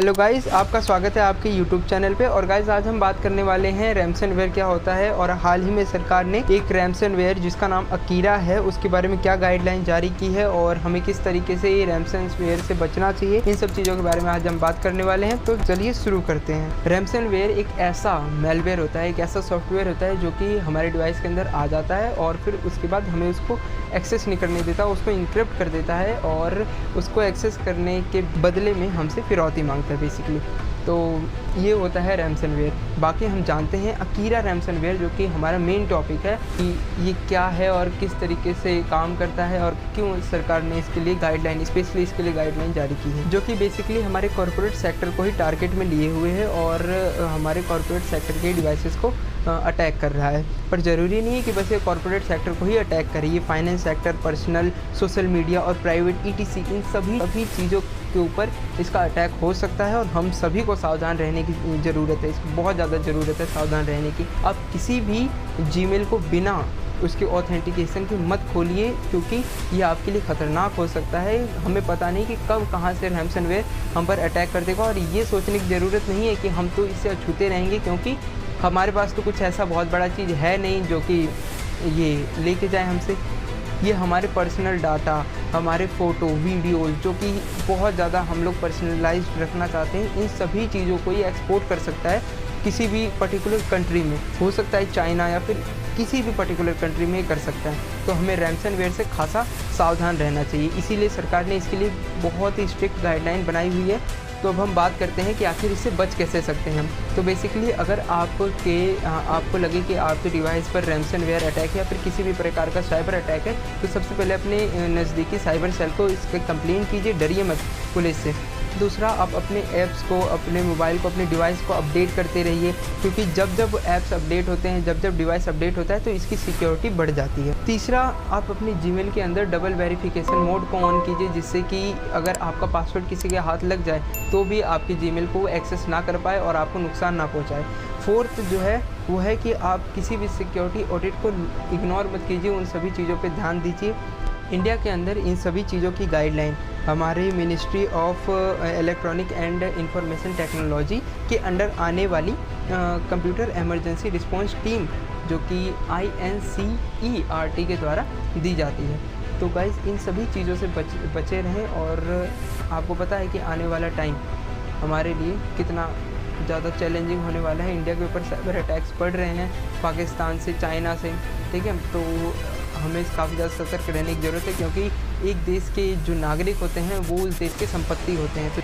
Hello guys, आपका स्वागत है आपके यूट्यूब चैनल पे। और गाइस आज हम बात करने वाले हैं रैमसनवेयर क्या होता है और हाल ही में सरकार ने एक रैमसनवेयर जिसका नाम अकीरा है उसके बारे में क्या गाइडलाइन जारी की है और हमें किस तरीके से ये रैमसनवेयर से बचना चाहिए, इन सब चीज़ों के बारे में आज हम बात करने वाले हैं। तो चलिए शुरू करते हैं। रैमसनवेयर एक ऐसा मेलवेयर होता है, एक ऐसा सॉफ्टवेयर होता है जो कि हमारे डिवाइस के अंदर आ जाता है और फिर उसके बाद हमें उसको एक्सेस नहीं करने देता, उसको इंक्रिप्ट कर देता है और उसको एक्सेस करने के बदले में हमसे फिरौती मांगता है बेसिकली। तो ये होता है रैमसनवेयर। बाकी हम जानते हैं अकीरा रैमसनवेयर, जो कि हमारा मेन टॉपिक है कि ये क्या है और किस तरीके से काम करता है और क्यों सरकार ने इसके लिए गाइडलाइन, स्पेशली इसके लिए गाइडलाइन जारी की है, जो कि बेसिकली हमारे कॉर्पोरेट सेक्टर को ही टारगेट में लिए हुए है और हमारे कॉर्पोरेट सेक्टर के डिवाइसेस को अटैक कर रहा है। पर ज़रूरी नहीं है कि बस ये कॉर्पोरेट सेक्टर को ही अटैक करे, ये finance sector, personal, social media और प्राइवेट ETC इन सभी चीज़ों के ऊपर इसका अटैक हो सकता है और हम सभी को सावधान रहने की ज़रूरत है। इसकी बहुत ज़्यादा ज़रूरत है सावधान रहने की। आप किसी भी जीमेल को बिना उसके ऑथेंटिकेशन की मत खोलिए, क्योंकि ये आपके लिए ख़तरनाक हो सकता है। हमें पता नहीं कि कब कहाँ से रैमसनवेयर हम पर अटैक कर देगा और ये सोचने की ज़रूरत नहीं है कि हम तो इससे अछूते रहेंगे, क्योंकि हमारे पास तो कुछ ऐसा बहुत बड़ा चीज़ है नहीं जो कि ये लेके जाए हमसे। ये हमारे पर्सनल डाटा, हमारे फ़ोटो, वीडियोज़ जो कि बहुत ज़्यादा हम लोग पर्सनलाइज्ड रखना चाहते हैं, इन सभी चीज़ों को ये एक्सपोर्ट कर सकता है किसी भी पर्टिकुलर कंट्री में। हो सकता है चाइना या फिर किसी भी पर्टिकुलर कंट्री में कर सकता है। तो हमें रैमसनवेयर से खासा सावधान रहना चाहिए, इसीलिए सरकार ने इसके लिए बहुत ही स्ट्रिक्ट गाइडलाइन बनाई हुई है। तो अब हम बात करते हैं कि आखिर इससे बच कैसे सकते हैं हम। तो बेसिकली अगर आपको लगे कि आपके डिवाइस पर रैमसनवेयर अटैक है या फिर किसी भी प्रकार का साइबर अटैक है, तो सबसे पहले अपने नज़दीकी साइबर सेल को इसके कंप्लेन कीजिए, डरिए मत पुलिस से। दूसरा, आप अपने ऐप्स को, अपने मोबाइल को, अपने डिवाइस को अपडेट करते रहिए, क्योंकि जब ऐप्स अपडेट होते हैं, जब डिवाइस अपडेट होता है तो इसकी सिक्योरिटी बढ़ जाती है। तीसरा, आप अपने जीमेल के अंदर डबल वेरिफिकेशन मोड को ऑन कीजिए, जिससे कि अगर आपका पासवर्ड किसी के हाथ लग जाए तो भी आपके जीमेल को एक्सेस ना कर पाए और आपको नुकसान ना पहुँचाए। फोर्थ जो है वो है कि आप किसी भी सिक्योरिटी ऑडिट को इग्नोर मत कीजिए, उन सभी चीज़ों पर ध्यान दीजिए। इंडिया के अंदर इन सभी चीज़ों की गाइडलाइन हमारी ministry of electronic and information technology के अंडर आने वाली कंप्यूटर इमरजेंसी रिस्पांस टीम, जो कि INCERT के द्वारा दी जाती है। तो गाइस इन सभी चीज़ों से बचे रहें। और आपको पता है कि आने वाला टाइम हमारे लिए कितना ज़्यादा चैलेंजिंग होने वाला है। इंडिया के ऊपर साइबर अटैक्स बढ़ रहे हैं, पाकिस्तान से, चाइना से, ठीक है। तो हमें काफ़ी ज़्यादा सतर्क रहने की ज़रूरत है, क्योंकि एक देश के जो नागरिक होते हैं वो उस देश की संपत्ति होते हैं। तो